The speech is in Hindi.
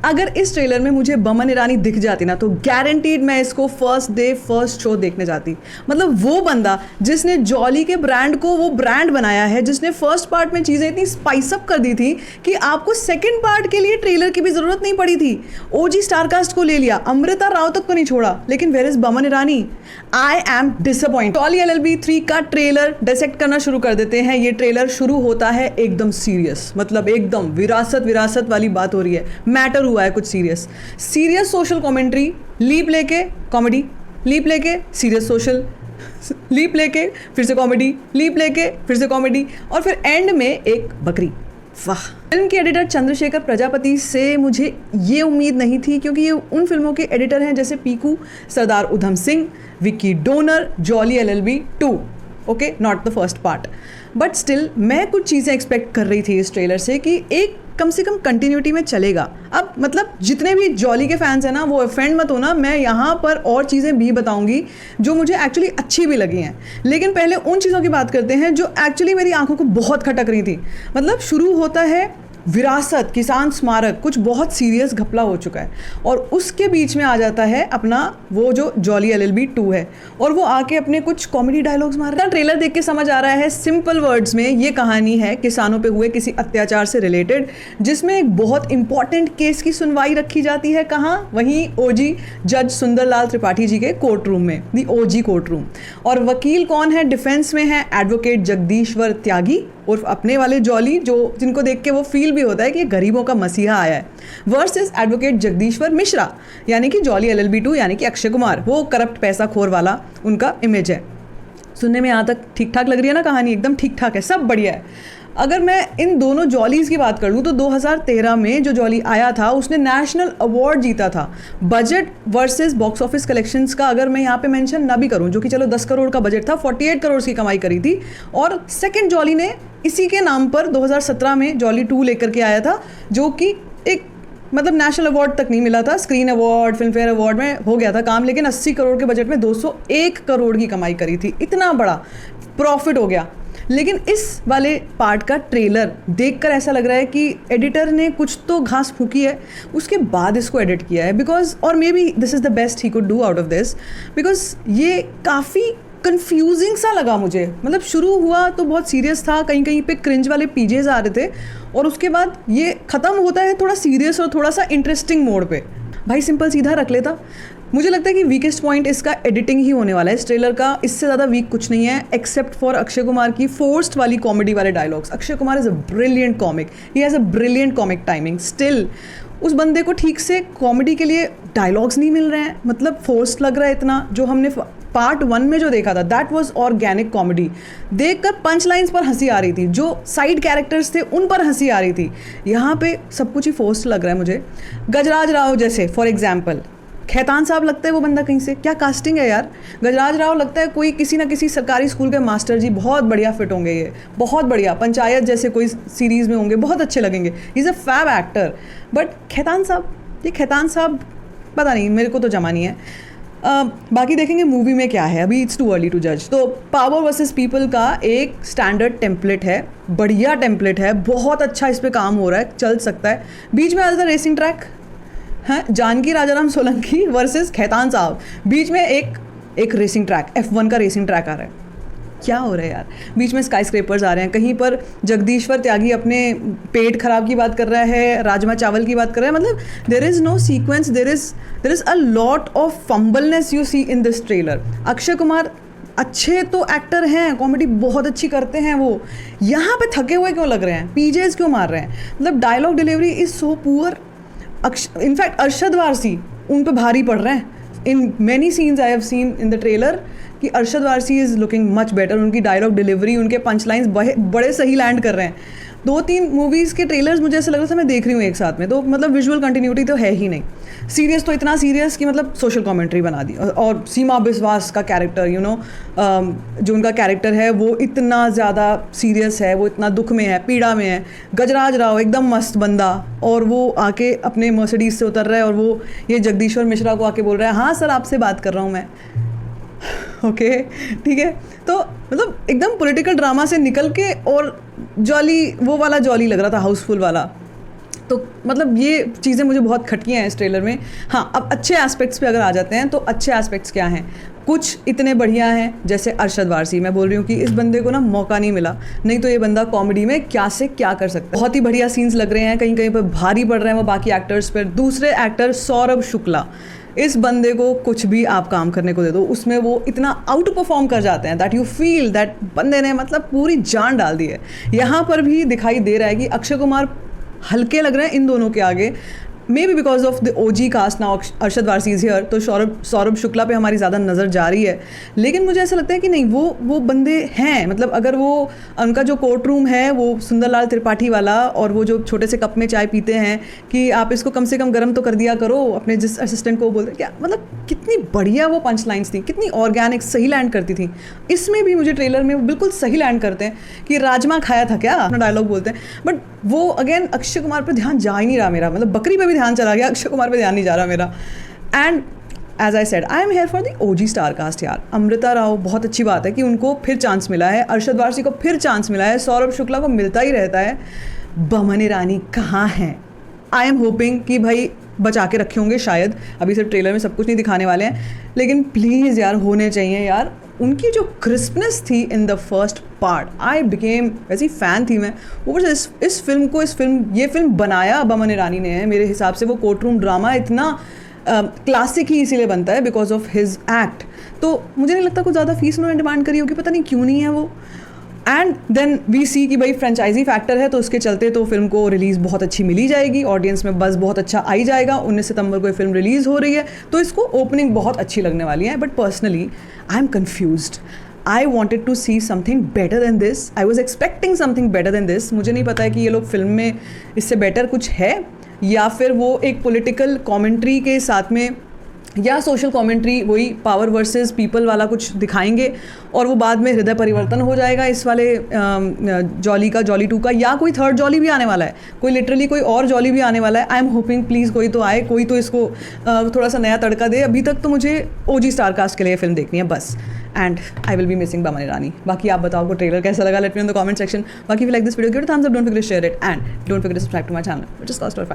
अगर इस ट्रेलर में मुझे बमन ईरानी दिख जाती ना तो गारंटीड मैं इसको फर्स्ट डे फर्स्ट शो देखने जाती। मतलब वो बंदा जिसने जॉली के ब्रांड को वो ब्रांड बनाया है, जिसने फर्स्ट पार्ट में चीज़ें इतनी स्पाइस अप कर दी थी कि आपको सेकंड पार्ट के लिए ट्रेलर की भी ज़रूरत नहीं पड़ी थी। ओजी स्टारकास्ट को ले लिया, अमृता राव तक को नहीं छोड़ा, लेकिन where is Boman Irani? I am disappoint. Jolly LLB 3 का ट्रेलर डिसेक्ट करना शुरू कर देते हैं। ये ट्रेलर शुरू होता है एकदम सीरियस, मतलब एकदम विरासत वाली बात हो रही है, मैटर हुआ है कुछ सीरियस सोशल कमेंट्री, लीप लेके कॉमेडी, लीप लेके सीरियस सोशल, लीप लेके फिर से कॉमेडी, लीप लेके फिर से कॉमेडी, और फिर एंड में एक बकरी। वाह। फिल्म के एडिटर चंद्रशेखर प्रजापति से मुझे ये उम्मीद नहीं थी, क्योंकि ये उन फिल्मों के एडिटर हैं जैसे Piku, Sardar Udham Singh, Vicky donor, Jolly LLB 2, okay, not the first part, but still मैं कुछ चीज़ें एक्सपेक्ट कर रही थी इस ट्रेलर से कि एक कम से कम कंटिन्यूटी में चलेगा। अब मतलब जितने भी जॉली के फैंस हैं ना, वो ऑफेंड मत होना, मैं यहाँ पर और चीज़ें भी बताऊंगी जो मुझे एक्चुअली अच्छी भी लगी हैं, लेकिन पहले उन चीज़ों की बात करते हैं जो एक्चुअली मेरी आंखों को बहुत खटक रही थी। मतलब शुरू होता है विरासत, किसान स्मारक, कुछ बहुत सीरियस घपला हो चुका है, और उसके बीच में आ जाता है अपना वो जो जॉली LLB 2 है, और वो आके अपने कुछ कॉमेडी डायलॉग्स मार रहा है। ट्रेलर देख के समझ आ रहा है, सिंपल वर्ड्स में ये कहानी है किसानों पे हुए किसी अत्याचार से रिलेटेड, जिसमें एक बहुत इंपॉर्टेंट केस की सुनवाई रखी जाती है। कहाँ? वहीं OG जज सुंदरलाल त्रिपाठी जी के कोर्ट रूम में, दी OG कोर्ट रूम। और वकील कौन है? डिफेंस में है एडवोकेट जगदीश्वर त्यागी, और अपने वाले जॉली, जो जिनको देख के वो फील भी होता है कि गरीबों का मसीहा आया है, वर्सेस एडवोकेट जगदीश्वर मिश्रा, यानी कि जॉली LLB 2, यानी कि अक्षय कुमार, वो करप्ट पैसा खोर वाला उनका इमेज है। सुनने में यहाँ तक ठीक ठाक लग रही है ना कहानी? एकदम ठीक ठाक है, सब बढ़िया है। अगर मैं इन दोनों जॉलीज़ की बात कर लूँ तो 2013 में जो जॉली आया था उसने नेशनल अवार्ड जीता था। Budget versus box office collections का अगर मैं यहाँ पे मेंशन ना भी करूँ, जो कि चलो 10 करोड़ का बजट था, 48 करोड़ की कमाई करी थी। और सेकंड जॉली ने इसी के नाम पर 2017 में जॉली 2 लेकर के आया था, जो कि एक मतलब नेशनल अवार्ड तक नहीं मिला था, screen award, film fair award में हो गया था काम, लेकिन 80 करोड़ के बजट में 201 करोड़ की कमाई करी थी। इतना बड़ा प्रॉफिट हो गया। लेकिन इस वाले पार्ट का ट्रेलर देखकर ऐसा लग रहा है कि एडिटर ने कुछ तो घास फूकी है, उसके बाद इसको एडिट किया है, बिकॉज और may be this is the best he could do out of this, because ये काफ़ी कंफ्यूजिंग सा लगा मुझे। मतलब शुरू हुआ तो बहुत सीरियस था, कहीं कहीं पे क्रिंज वाले पीजेस आ रहे थे, और उसके बाद ये ख़त्म होता है थोड़ा सीरियस और थोड़ा सा इंटरेस्टिंग मोड पे। भाई सिंपल सीधा रख लेता। मुझे लगता है कि वीकेस्ट पॉइंट इसका एडिटिंग ही होने वाला है इस ट्रेलर का। इससे ज़्यादा वीक कुछ नहीं है, एक्सेप्ट फॉर अक्षय कुमार की फोर्स्ड वाली कॉमेडी वाले dialogues. Akshay Kumar is a brilliant comic, he has a brilliant comic timing. Still उस बंदे को ठीक से कॉमेडी के लिए डायलॉग्स नहीं मिल रहे हैं, मतलब फोर्स्ड लग रहा है इतना। जो हमने पार्ट 1 में जो देखा था दैट वाज ऑर्गेनिक कॉमेडी, देखकर पंच लाइन्स पर हंसी आ रही थी, जो साइड कैरेक्टर्स थे उन पर हंसी आ रही थी। यहाँ पे सब कुछ ही फोर्स्ड लग रहा है मुझे। गजराज राव जैसे फॉर एग्जाम्पल, खैतान साहब लगता है वो बंदा कहीं से, क्या कास्टिंग है यार। गजराज राव लगता है कोई किसी ना किसी सरकारी स्कूल के मास्टर जी, बहुत बढ़िया फिट होंगे ये, बहुत बढ़िया, पंचायत जैसे कोई सीरीज़ में होंगे, बहुत अच्छे लगेंगे, is a fab actor. But Khaitan साहब, ये खैतान साहब पता नहीं, मेरे को तो जमा नहीं है। बाकी देखेंगे मूवी में क्या है, अभी इट्स टू अर्ली टू जज। तो पावर वर्सेस पीपल का एक स्टैंडर्ड टेम्पलेट है, बढ़िया टेम्पलेट है, बहुत अच्छा इस पर काम हो रहा है, चल सकता है। बीच में आ जाता है रेसिंग ट्रैक, हैं, जानकी राजाराम सोलंकी वर्सेस खैतान साहब, बीच में एक रेसिंग ट्रैक, F1 का रेसिंग ट्रैक आ रहा है। क्या हो रहा है यार, बीच में स्काई स्क्रेपर्स आ रहे हैं, कहीं पर जगदीश्वर त्यागी अपने पेट खराब की बात कर रहा है, राजमा चावल की बात कर रहा है। मतलब there is no sequence, there is a lot of fumbleness you see in this trailer. Akshay Kumar अच्छे तो एक्टर हैं, कॉमेडी बहुत अच्छी करते हैं वो, यहाँ पे थके हुए क्यों लग रहे हैं, पीजेस क्यों मार रहे हैं। मतलब dialogue delivery is so poor. In fact Arshad Warsi उन पे भारी पड़ रहे हैं। In many scenes I have seen in the trailer कि Arshad Warsi is looking much better. उनकी डायलॉग डिलीवरी, उनके पंच लाइन्स बड़े सही लैंड कर रहे हैं। 2-3 मूवीज़ के ट्रेलर्स मुझे ऐसा लग रहा था मैं देख रही हूँ एक साथ में, तो मतलब विजुअल कंटिन्यूटी तो है ही नहीं। सीरियस तो इतना सीरियस कि मतलब सोशल कमेंट्री बना दी। और सीमा बिस्वास का कैरेक्टर, जो उनका कैरेक्टर है वो इतना ज़्यादा सीरियस है, वो इतना दुख में है, पीड़ा में है। गजराज राव एकदम मस्त बंदा, और वो आके अपने मर्सिडीज़ से उतर रहा है और वो ये जगदीश्वर मिश्रा को आके बोल रहा है, हाँ सर आपसे बात कर रहा हूँ मैं। ओके ठीक है, तो मतलब एकदम पॉलिटिकल ड्रामा से निकल के, और जॉली वो वाला जॉली लग रहा था, हाउसफुल वाला। तो मतलब ये चीज़ें मुझे बहुत खटकी हैं इस ट्रेलर में। हाँ, अब अच्छे एस्पेक्ट्स पे अगर आ जाते हैं तो अच्छे एस्पेक्ट्स क्या हैं? कुछ इतने बढ़िया हैं जैसे अरशद वारसी। मैं बोल रही हूँ कि इस बंदे को ना मौका नहीं मिला, नहीं तो ये बंदा कॉमेडी में क्या से क्या कर सकता है। बहुत ही बढ़िया सीन्स लग रहे हैं, कहीं कहीं पर भारी पड़ रहे हैं वो बाकी एक्टर्स पर। दूसरे एक्टर सौरभ शुक्ला, इस बंदे को कुछ भी आप काम करने को दे दो, उसमें वो इतना आउट परफॉर्म कर जाते हैं दैट यू फील दैट बंदे ने मतलब पूरी जान डाल दी है। यहाँ पर भी दिखाई दे रहा है कि अक्षय कुमार हल्के लग रहे हैं इन दोनों के आगे, maybe because of the OG cast now Arshad Warsi is here, तो सौरभ शुक्ला पे हमारी ज़्यादा नज़र जा रही है। लेकिन मुझे ऐसा लगता है कि नहीं, वो बंदे हैं, मतलब अगर वो उनका जो कोर्ट रूम है वो सुंदरलाल त्रिपाठी वाला, और वो जो छोटे से कप में चाय पीते हैं कि आप इसको कम से कम गर्म तो कर दिया करो, अपने जिस असिस्टेंट को बोलते क्या, मतलब कितनी बढ़िया वो पंच लाइन्स थी, कितनी ऑर्गेनिक सही लैंड करती थी। इसमें भी मुझे ट्रेलर में वो बिल्कुल सही लैंड करते हैं कि राजमा खाया था क्या, अपना डायलॉग बोलते हैं। बट वो अगेन अक्षय कुमार पर ध्यान जा ही नहीं रहा मेरा, मतलब बकरी पे भी ध्यान चला गया, अक्षय कुमार पे ध्यान नहीं जा रहा मेरा। And as I said, I am here for the OG star cast यार। अमृता राव, बहुत अच्छी बात है कि उनको फिर चांस मिला है, अरशद वारसी को फिर चांस मिला है, सौरभ शुक्ला को मिलता ही रहता है। बमन ईरानी कहाँ हैं? आई एम होपिंग कि भाई बचा के रखे होंगे शायद, अभी सिर्फ ट्रेलर में सब कुछ नहीं दिखाने वाले हैं, लेकिन प्लीज़ यार होने चाहिए यार। उनकी जो क्रिस्पनेस थी in the first part, I became, वैसी फ़ैन थी मैं। ऊपर से ये फिल्म बनाया बमन ईरानी ने है मेरे हिसाब से। वो कोर्ट रूम ड्रामा इतना क्लासिक ही इसीलिए बनता है बिकॉज ऑफ हिज एक्ट। तो मुझे नहीं लगता कुछ ज़्यादा फीस उन्होंने डिमांड करी होगी, पता नहीं क्यों नहीं है वो। एंड देन वी सी कि भाई फ्रेंचाइजी फैक्टर है, तो उसके चलते तो फिल्म को रिलीज़ बहुत अच्छी मिली जाएगी, ऑडियंस में बज़ बहुत अच्छा आई जाएगा। 19 सितंबर को ये फिल्म रिलीज़ हो रही है, तो इसको ओपनिंग बहुत अच्छी लगने वाली है। But personally I am confused. I wanted to see something better than this, I was expecting something better than this. मुझे नहीं पता है कि ये लोग फिल्म में इससे बेटर कुछ है, या फिर वो एक पॉलिटिकल कॉमेंट्री के साथ में या सोशल कमेंट्री, वही पावर वर्सेस पीपल वाला कुछ दिखाएंगे, और वो बाद में हृदय परिवर्तन हो जाएगा इस वाले जॉली का, जॉली 2 का, या कोई थर्ड जॉली भी आने वाला है, कोई लिटरली कोई और जॉली भी आने वाला है। आई एम होपिंग प्लीज़ कोई तो आए, कोई तो इसको थोड़ा सा नया तड़का दे। अभी तक तो मुझे ओजी स्टार कास्ट के लिए फिल्म देखनी है बस, and I will be missing Boman Irani. बाकी आप बताओ को ट्रेलर कैसा लगा, let me in the comment section. बाकी if you like this video, give it a thumbs up, don't forget to share it, and don't forget to subscribe to my channel, which is cost or fine.